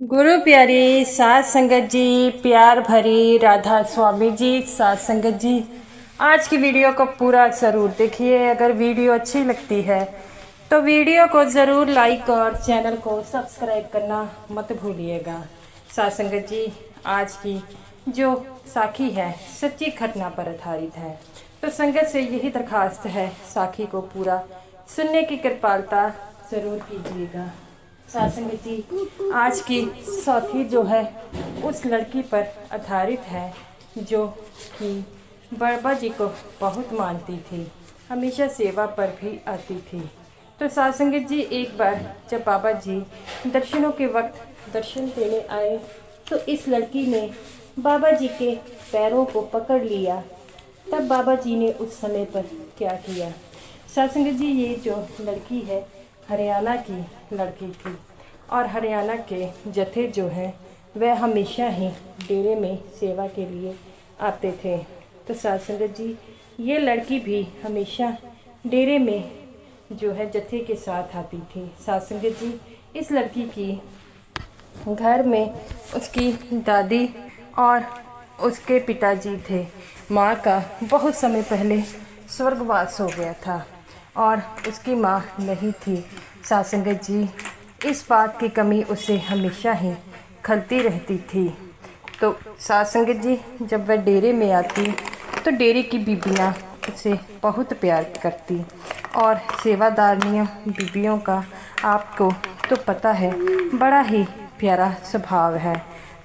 गुरु प्यारी सात संगत जी, प्यार भरी राधा स्वामी जी, सात संगत जी, आज की वीडियो को पूरा ज़रूर देखिए। अगर वीडियो अच्छी लगती है तो वीडियो को ज़रूर लाइक और चैनल को सब्सक्राइब करना मत भूलिएगा। सात संगत जी, आज की जो साखी है सच्ची घटना पर आधारित है, तो संगत से यही दरखास्त है, साखी को पूरा सुनने की कृपालता ज़रूर कीजिएगा। सात संगत जी, आज की साखी जो है उस लड़की पर आधारित है जो कि बाबा जी को बहुत मानती थी, हमेशा सेवा पर भी आती थी। तो सात संगत जी, एक बार जब बाबा जी दर्शनों के वक्त दर्शन देने आए तो इस लड़की ने बाबा जी के पैरों को पकड़ लिया। तब बाबा जी ने उस समय पर क्या किया? सात संगत जी, ये जो लड़की है हरियाणा की लड़की थी और हरियाणा के जत्थे जो हैं वह हमेशा ही डेरे में सेवा के लिए आते थे। तो सात संगत जी, ये लड़की भी हमेशा डेरे में जो है जत्थे के साथ आती थी। सात संगत जी, इस लड़की की घर में उसकी दादी और उसके पिताजी थे। माँ का बहुत समय पहले स्वर्गवास हो गया था और उसकी माँ नहीं थी। सात संगत जी, इस बात की कमी उसे हमेशा ही खलती रहती थी। तो सात संगत जी, जब वह डेरे में आती तो डेरे की बीबियाँ उसे बहुत प्यार करती और सेवादारनियों बीबियों का आपको तो पता है बड़ा ही प्यारा स्वभाव है।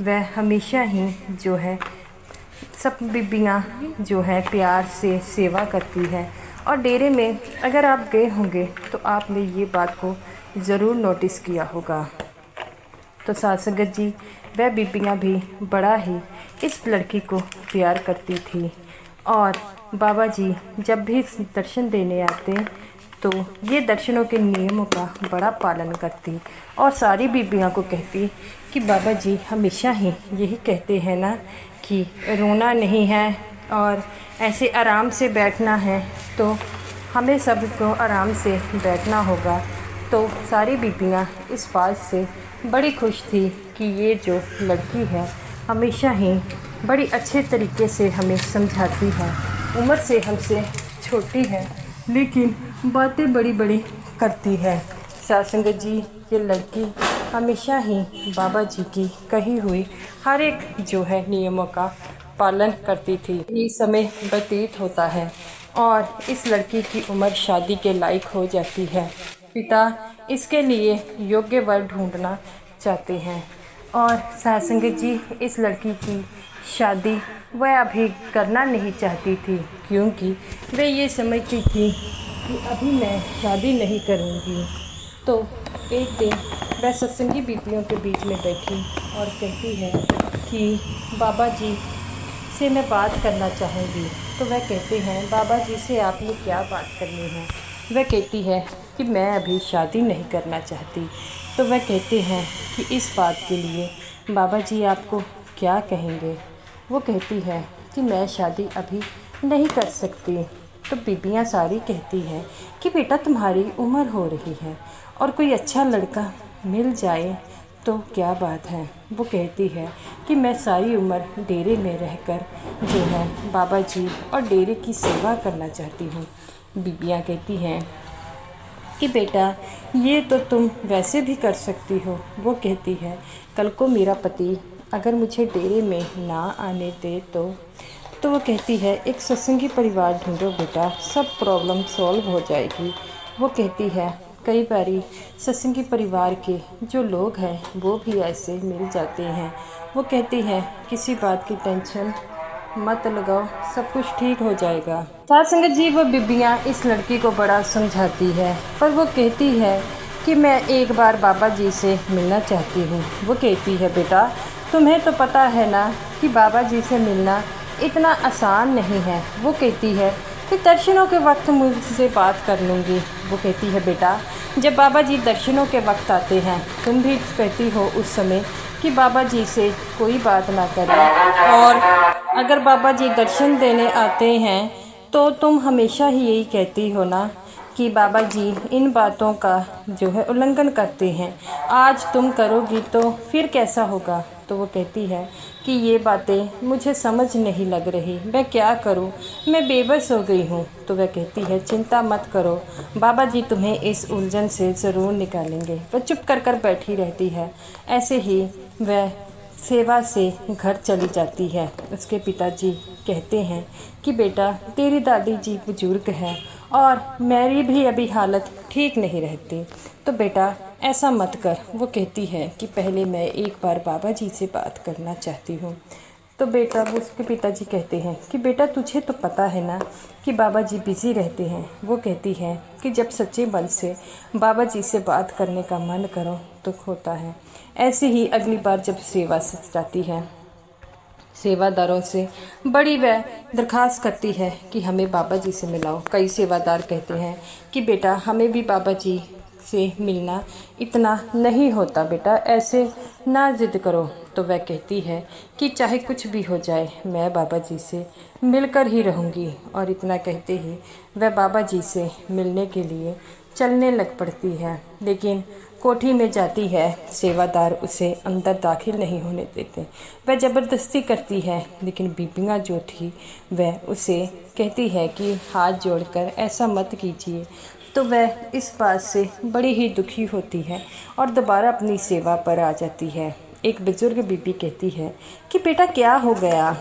वह हमेशा ही जो है सब बीबियाँ जो है प्यार से सेवा करती है। और डेरे में अगर आप गए होंगे तो आपने ये बात को ज़रूर नोटिस किया होगा। तो सात संगत जी, वह बीबियाँ भी बड़ा ही इस लड़की को प्यार करती थी और बाबा जी जब भी दर्शन देने आते तो ये दर्शनों के नियमों का बड़ा पालन करती और सारी बीबियाँ को कहती कि बाबा जी हमेशा ही यही कहते हैं ना कि रोना नहीं है और ऐसे आराम से बैठना है, तो हमें सबको आराम से बैठना होगा। तो सारी बीबियाँ इस बात से बड़ी खुश थी कि ये जो लड़की है हमेशा ही बड़ी अच्छे तरीके से हमें समझाती है। उम्र से हमसे छोटी है लेकिन बातें बड़ी बड़ी करती है। सात संगत जी, ये लड़की हमेशा ही बाबा जी की कही हुई हर एक जो है नियमों का पालन करती थी। ये समय व्यतीत होता है और इस लड़की की उम्र शादी के लायक हो जाती है। पिता इसके लिए योग्य वर ढूंढना चाहते हैं और सात संगत जी, इस लड़की की शादी वह अभी करना नहीं चाहती थी क्योंकि वह ये समझती थी कि अभी मैं शादी नहीं करूँगी। तो एक दिन वह सत्संगी बीबियों के बीच में बैठी और कहती है कि बाबा जी से मैं बात करना चाहूँगी। तो वह कहते हैं, बाबा जी से आपने क्या बात करनी है? वह कहती है कि मैं अभी शादी नहीं करना चाहती। तो वह कहते हैं कि इस बात के लिए बाबा जी आपको क्या कहेंगे? वो कहती है कि मैं शादी अभी नहीं कर सकती। तो बीबियाँ सारी कहती हैं कि बेटा तुम्हारी उम्र हो रही है और कोई अच्छा लड़का मिल जाए तो क्या बात है। वो कहती है कि मैं सारी उम्र डेरे में रहकर जो है बाबा जी और डेरे की सेवा करना चाहती हूँ। बीबियाँ कहती हैं कि बेटा ये तो तुम वैसे भी कर सकती हो। वो कहती है कल को मेरा पति अगर मुझे डेरे में ना आने दे तो वो कहती है एक सत्संगी परिवार ढूंढो बेटा, सब प्रॉब्लम सॉल्व हो जाएगी। वो कहती है कई बारी सत्संगी परिवार के जो लोग हैं वो भी ऐसे मिल जाते हैं। वो कहती है किसी बात की टेंशन मत लगाओ, सब कुछ ठीक हो जाएगा। सात संगत जी, वो बीबियाँ इस लड़की को बड़ा समझाती है पर वो कहती है कि मैं एक बार बाबा जी से मिलना चाहती हूँ। वो कहती है बेटा तुम्हें तो पता है ना कि बाबा जी से मिलना इतना आसान नहीं है। वो कहती है कि दर्शनों के वक्त मुझसे बात कर लूँगी। वो कहती है बेटा जब बाबा जी दर्शनों के वक्त आते हैं तुम भी कहती हो उस समय कि बाबा जी से कोई बात ना करें, और अगर बाबा जी दर्शन देने आते हैं तो तुम हमेशा ही यही कहती हो ना कि बाबा जी इन बातों का जो है उल्लंघन करते हैं, आज तुम करोगी तो फिर कैसा होगा। तो वो कहती है कि ये बातें मुझे समझ नहीं लग रही, मैं क्या करूं, मैं बेबस हो गई हूं। तो वह कहती है चिंता मत करो, बाबा जी तुम्हें इस उलझन से ज़रूर निकालेंगे। वह चुप कर बैठी रहती है। ऐसे ही वह सेवा से घर चली जाती है। उसके पिताजी कहते हैं कि बेटा तेरी दादी जी बुजुर्ग है और मेरी भी अभी हालत ठीक नहीं रहती, तो बेटा ऐसा मत कर। वो कहती है कि पहले मैं एक बार बाबा जी से बात करना चाहती हूँ। तो बेटा वो उसके पिताजी कहते हैं कि बेटा तुझे तो पता है ना कि बाबा जी बिज़ी रहते हैं। वो कहती है कि जब सच्चे मन से बाबा जी से बात करने का मन करो तो होता है। ऐसे ही अगली बार जब सेवा से जाती है, सेवादारों से बड़ी वह दरख्वास्त करती है कि हमें बाबा जी से मिलाओ। कई सेवादार कहते हैं कि बेटा हमें भी बाबा जी से मिलना इतना नहीं होता, बेटा ऐसे ना जिद करो। तो वह कहती है कि चाहे कुछ भी हो जाए मैं बाबा जी से मिलकर ही रहूँगी। और इतना कहते ही वह बाबा जी से मिलने के लिए चलने लग पड़ती है, लेकिन कोठी में जाती है, सेवादार उसे अंदर दाखिल नहीं होने देते। वह ज़बरदस्ती करती है, लेकिन बीबियाँ जो थी वह उसे कहती है कि हाथ जोड़कर ऐसा मत कीजिए। तो वह इस बात से बड़ी ही दुखी होती है और दोबारा अपनी सेवा पर आ जाती है। एक बुजुर्ग बीबी कहती है कि बेटा क्या हो गया।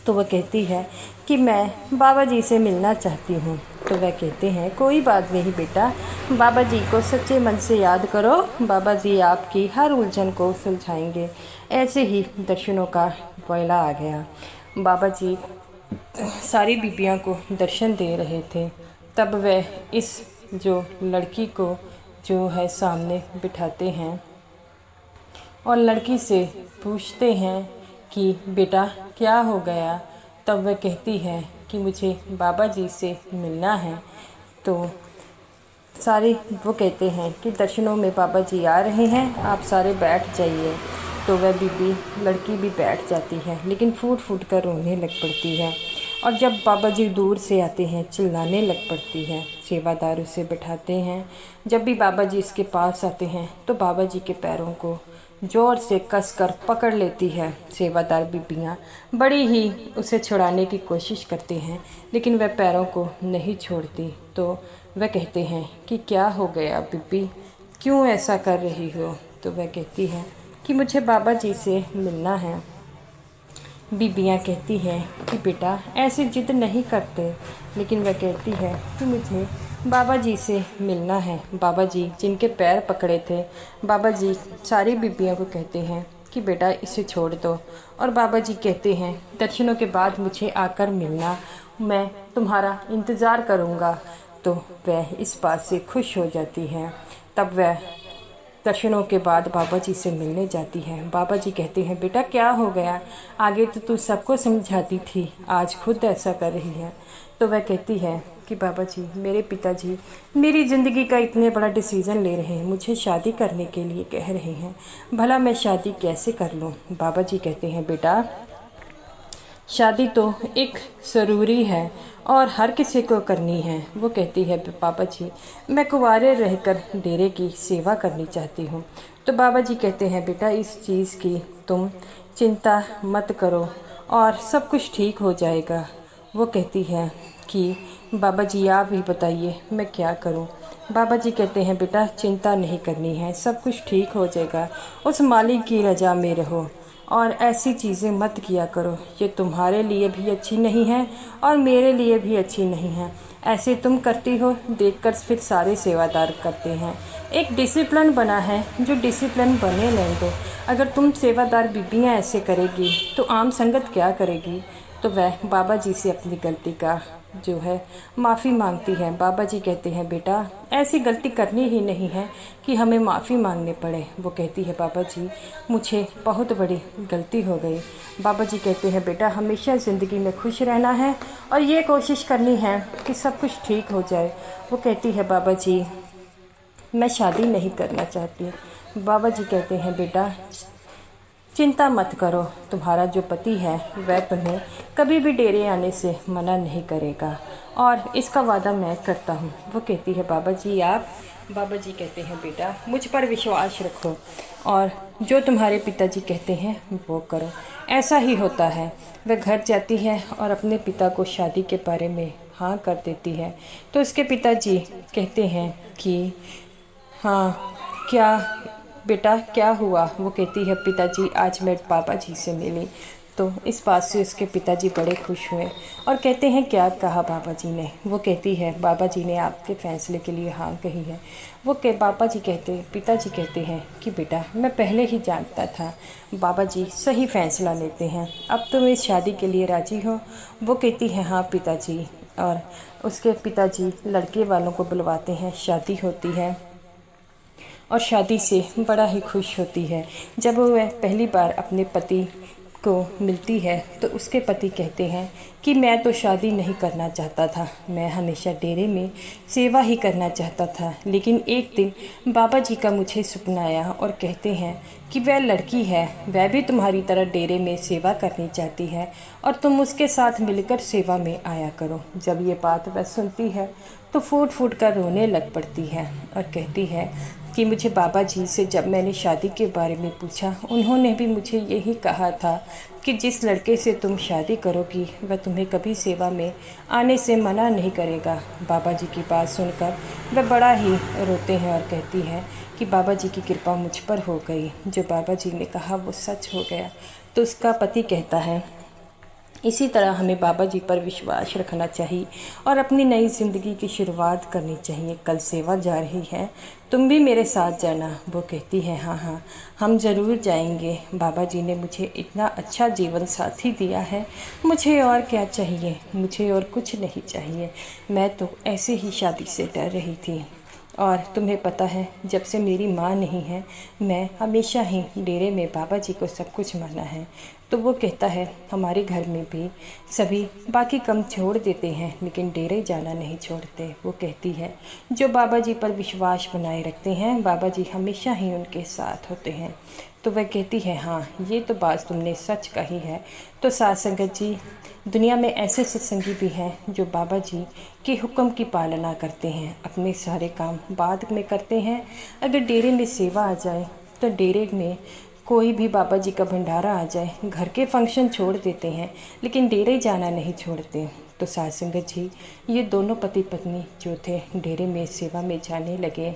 तो वह कहती है कि मैं बाबा जी से मिलना चाहती हूँ। तो वह कहते हैं कोई बात नहीं बेटा, बाबा जी को सच्चे मन से याद करो, बाबा जी आपकी हर उलझन को सुलझाएंगे। ऐसे ही दर्शनों का वेला आ गया। बाबा जी सारी बीबियाँ को दर्शन दे रहे थे। तब वह इस जो लड़की को जो है सामने बिठाते हैं और लड़की से पूछते हैं कि बेटा क्या हो गया। तब वह कहती है कि मुझे बाबा जी से मिलना है। तो सारे वो कहते हैं कि दर्शनों में बाबा जी आ रहे हैं, आप सारे बैठ जाइए। तो वह बीबी लड़की भी बैठ जाती है, लेकिन फूट फूट कर रोने लग पड़ती है। और जब बाबा जी दूर से आते हैं चिल्लाने लग पड़ती है। सेवादार उसे बैठाते हैं। जब भी बाबा जी इसके पास आते हैं तो बाबा जी के पैरों को ज़ोर से कसकर पकड़ लेती है। सेवादार बीबियाँ बड़ी ही उसे छुड़ाने की कोशिश करते हैं, लेकिन वह पैरों को नहीं छोड़ती। तो वह कहते हैं कि क्या हो गया बीबी, क्यों ऐसा कर रही हो। तो वह कहती है कि मुझे बाबा जी से मिलना है। बीबियाँ कहती हैं कि बेटा ऐसे जिद नहीं करते, लेकिन वह कहती है कि मुझे बाबा जी से मिलना है। बाबा जी जिनके पैर पकड़े थे, बाबा जी सारी बीबियों को कहते हैं कि बेटा इसे छोड़ दो। और बाबा जी कहते हैं दर्शनों के बाद मुझे आकर मिलना, मैं तुम्हारा इंतज़ार करूँगा। तो वह इस बात से खुश हो जाती हैं। तब वह दर्शनों के बाद बाबा जी से मिलने जाती है। बाबा जी कहते हैं बेटा क्या हो गया, आगे तो तू सबको समझाती थी, आज खुद ऐसा कर रही है। तो वह कहती है कि बाबा जी मेरे पिताजी मेरी ज़िंदगी का इतने बड़ा डिसीज़न ले रहे हैं, मुझे शादी करने के लिए कह रहे हैं, भला मैं शादी कैसे कर लूँ। बाबा जी कहते हैं बेटा शादी तो एक ज़रूरी है और हर किसी को करनी है। वो कहती है बाबा जी मैं कुंवारे रहकर डेरे की सेवा करनी चाहती हूँ। तो बाबा जी कहते हैं बेटा इस चीज़ की तुम चिंता मत करो और सब कुछ ठीक हो जाएगा। वो कहती है कि बाबा जी आप ही बताइए मैं क्या करूँ। बाबा जी कहते हैं बेटा चिंता नहीं करनी है, सब कुछ ठीक हो जाएगा, उस मालिक की रजा में रहो और ऐसी चीज़ें मत किया करो, ये तुम्हारे लिए भी अच्छी नहीं है और मेरे लिए भी अच्छी नहीं है। ऐसे तुम करती हो देखकर फिर सारे सेवादार करते हैं। एक डिसिप्लिन बना है, जो डिसिप्लिन बने नहीं दो। अगर तुम सेवादार बीबियाँ ऐसे करेगी तो आम संगत क्या करेगी। तो वह बाबा जी से अपनी गलती का जो है माफ़ी मांगती है। बाबा जी कहते हैं बेटा ऐसी गलती करनी ही नहीं है कि हमें माफ़ी मांगने पड़े। वो कहती है बाबा जी मुझे बहुत बड़ी गलती हो गई। बाबा जी कहते हैं बेटा हमेशा ज़िंदगी में खुश रहना है और ये कोशिश करनी है कि सब कुछ ठीक हो जाए। वो कहती है बाबा जी मैं शादी नहीं करना चाहती। बाबा जी कहते हैं बेटा चिंता मत करो, तुम्हारा जो पति है वह तुम्हें कभी भी डेरे आने से मना नहीं करेगा और इसका वादा मैं करता हूँ। वो कहती है बाबा जी आप। बाबा जी कहते हैं बेटा मुझ पर विश्वास रखो और जो तुम्हारे पिताजी कहते हैं वो करो। ऐसा ही होता है। वह घर जाती है और अपने पिता को शादी के बारे में हाँ कर देती है। तो उसके पिताजी कहते हैं कि हाँ क्या बेटा क्या हुआ। वो कहती है पिताजी आज मैं पापा जी से मिली। तो इस बात से उसके पिताजी बड़े खुश हुए और कहते हैं क्या कहा बाबा जी ने। वो कहती है बाबा जी ने आपके फ़ैसले के लिए हाँ कही है। पिताजी कहते हैं कि बेटा मैं पहले ही जानता था, बाबा जी सही फ़ैसला लेते हैं। अब तुम इस शादी के लिए राज़ी हो। वो कहती है हाँ पिताजी। और उसके पिताजी लड़के वालों को बुलवाते हैं, शादी होती है और शादी से बड़ा ही खुश होती है। जब वह पहली बार अपने पति को मिलती है तो उसके पति कहते हैं कि मैं तो शादी नहीं करना चाहता था, मैं हमेशा डेरे में सेवा ही करना चाहता था। लेकिन एक दिन बाबा जी का मुझे सपना आया और कहते हैं कि वह लड़की है, वह भी तुम्हारी तरह डेरे में सेवा करनी चाहती है और तुम उसके साथ मिलकर सेवा में आया करो। जब ये बात वह सुनती है तो फूट फूट कर रोने लग पड़ती है और कहती है कि मुझे बाबा जी से जब मैंने शादी के बारे में पूछा, उन्होंने भी मुझे यही कहा था कि जिस लड़के से तुम शादी करोगी वह तुम्हें कभी सेवा में आने से मना नहीं करेगा। बाबा जी की बात सुनकर वह बड़ा ही रोते हैं और कहती है कि बाबा जी की कृपा मुझ पर हो गई, जो बाबा जी ने कहा वो सच हो गया। तो उसका पति कहता है इसी तरह हमें बाबा जी पर विश्वास रखना चाहिए और अपनी नई ज़िंदगी की शुरुआत करनी चाहिए। कल सेवा जा रही है, तुम भी मेरे साथ जाना। वो कहती है हाँ हाँ हम ज़रूर जाएंगे, बाबा जी ने मुझे इतना अच्छा जीवन साथी दिया है, मुझे और क्या चाहिए, मुझे और कुछ नहीं चाहिए। मैं तो ऐसे ही शादी से डर रही थी और तुम्हें पता है जब से मेरी माँ नहीं है मैं हमेशा ही डेरे में बाबा जी को सब कुछ माना है। तो वो कहता है हमारे घर में भी सभी बाकी काम छोड़ देते हैं लेकिन डेरे जाना नहीं छोड़ते। वो कहती है जो बाबा जी पर विश्वास बनाए रखते हैं बाबा जी हमेशा ही उनके साथ होते हैं। तो वह कहती है हाँ ये तो बात तुमने सच कही है। तो साथ संगत जी दुनिया में ऐसे सत्संगी भी हैं जो बाबा जी के हुक्म की पालना करते हैं, अपने सारे काम बाद में करते हैं। अगर डेरे में सेवा आ जाए तो डेरे में कोई भी बाबा जी का भंडारा आ जाए, घर के फंक्शन छोड़ देते हैं लेकिन डेरे जाना नहीं छोड़ते। तो साथ संगत जी ये दोनों पति पत्नी जो थे डेरे में सेवा में जाने लगे।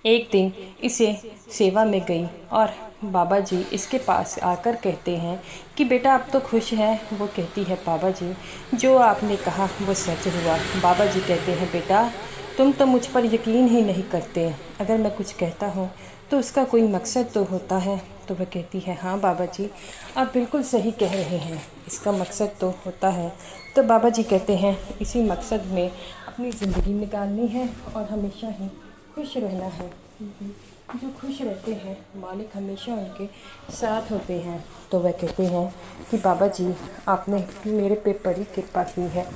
एक दिन इसे सेवा में गई और बाबा जी इसके पास आकर कहते हैं कि बेटा अब तो खुश है। वो कहती है बाबा जी जो आपने कहा वो सच हुआ। बाबा जी कहते हैं बेटा तुम तो मुझ पर यकीन ही नहीं करते, अगर मैं कुछ कहता हूँ तो उसका कोई मकसद तो होता है। तो वह कहती है हाँ बाबा जी आप बिल्कुल सही कह रहे हैं, इसका मकसद तो होता है। तो बाबा जी कहते हैं इसी मकसद में अपनी ज़िंदगी निकालनी है और हमेशा ही खुश रहना है, क्योंकि जो खुश रहते हैं मालिक हमेशा उनके साथ होते हैं। तो वह कहते हैं कि बाबा जी आपने मेरे पे बड़ी कृपा की है,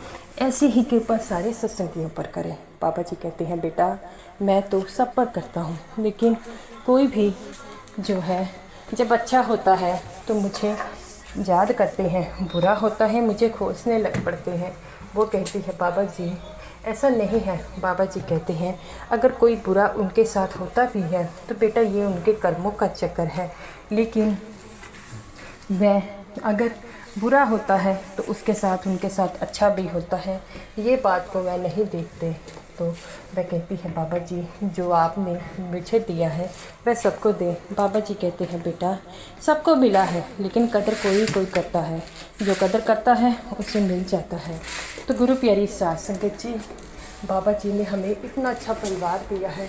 ऐसी ही कृपा सारे सत्संगियों पर करें। बाबा जी कहते हैं बेटा मैं तो सब पर करता हूँ लेकिन कोई भी जो है जब अच्छा होता है तो मुझे याद करते हैं, बुरा होता है मुझे खोजने लग पड़ते हैं। वो कहती है बाबा जी ऐसा नहीं है। बाबा जी कहते हैं अगर कोई बुरा उनके साथ होता भी है तो बेटा ये उनके कर्मों का चक्कर है, लेकिन वह अगर बुरा होता है तो उसके साथ उनके साथ अच्छा भी होता है, ये बात को वह नहीं देखते। तो वह कहती है बाबा जी जो आपने मुझे दिया है वह सबको दे। बाबा जी कहते हैं बेटा सबको मिला है लेकिन कदर कोई करता है, जो कदर करता है उसे मिल जाता है। तो गुरु प्यारी साथ संगत जी बाबा जी ने हमें इतना अच्छा परिवार दिया है,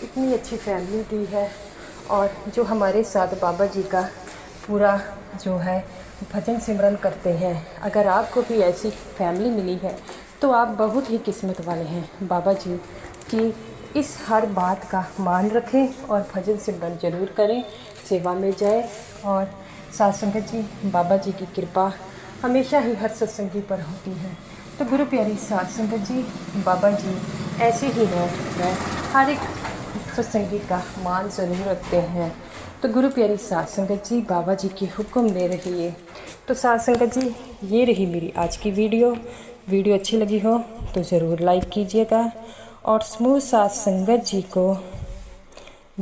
इतनी अच्छी फैमिली दी है और जो हमारे साथ बाबा जी का पूरा जो है भजन सिमरन करते हैं। अगर आपको भी ऐसी फैमिली मिली है तो आप बहुत ही किस्मत वाले हैं। बाबा जी की इस हर बात का मान रखें और भजन सिमरन जरूर करें, सेवा में जाए। और साथ संगत जी बाबा जी की कृपा हमेशा ही हर सत्संगी पर होती है। तो गुरु प्यारी साथ संगत जी बाबा जी ऐसे ही हैं, हर एक सत्संगी का मान ज़रूर रखते हैं तो गुरु प्यारी साध संगत जी, बाबा जी की हुक्म दे रही है। तो साध संगत जी, ये रही मेरी आज की वीडियो अच्छी लगी हो तो ज़रूर लाइक कीजिएगा। और समूह साध संगत जी को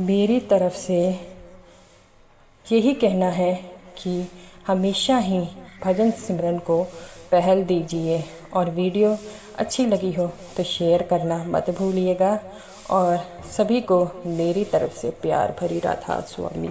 मेरी तरफ से यही कहना है कि हमेशा ही भजन सिमरन को पहल दीजिए। और वीडियो अच्छी लगी हो तो शेयर करना मत भूलिएगा। और सभी को मेरी तरफ से प्यार भरी राधा स्वामी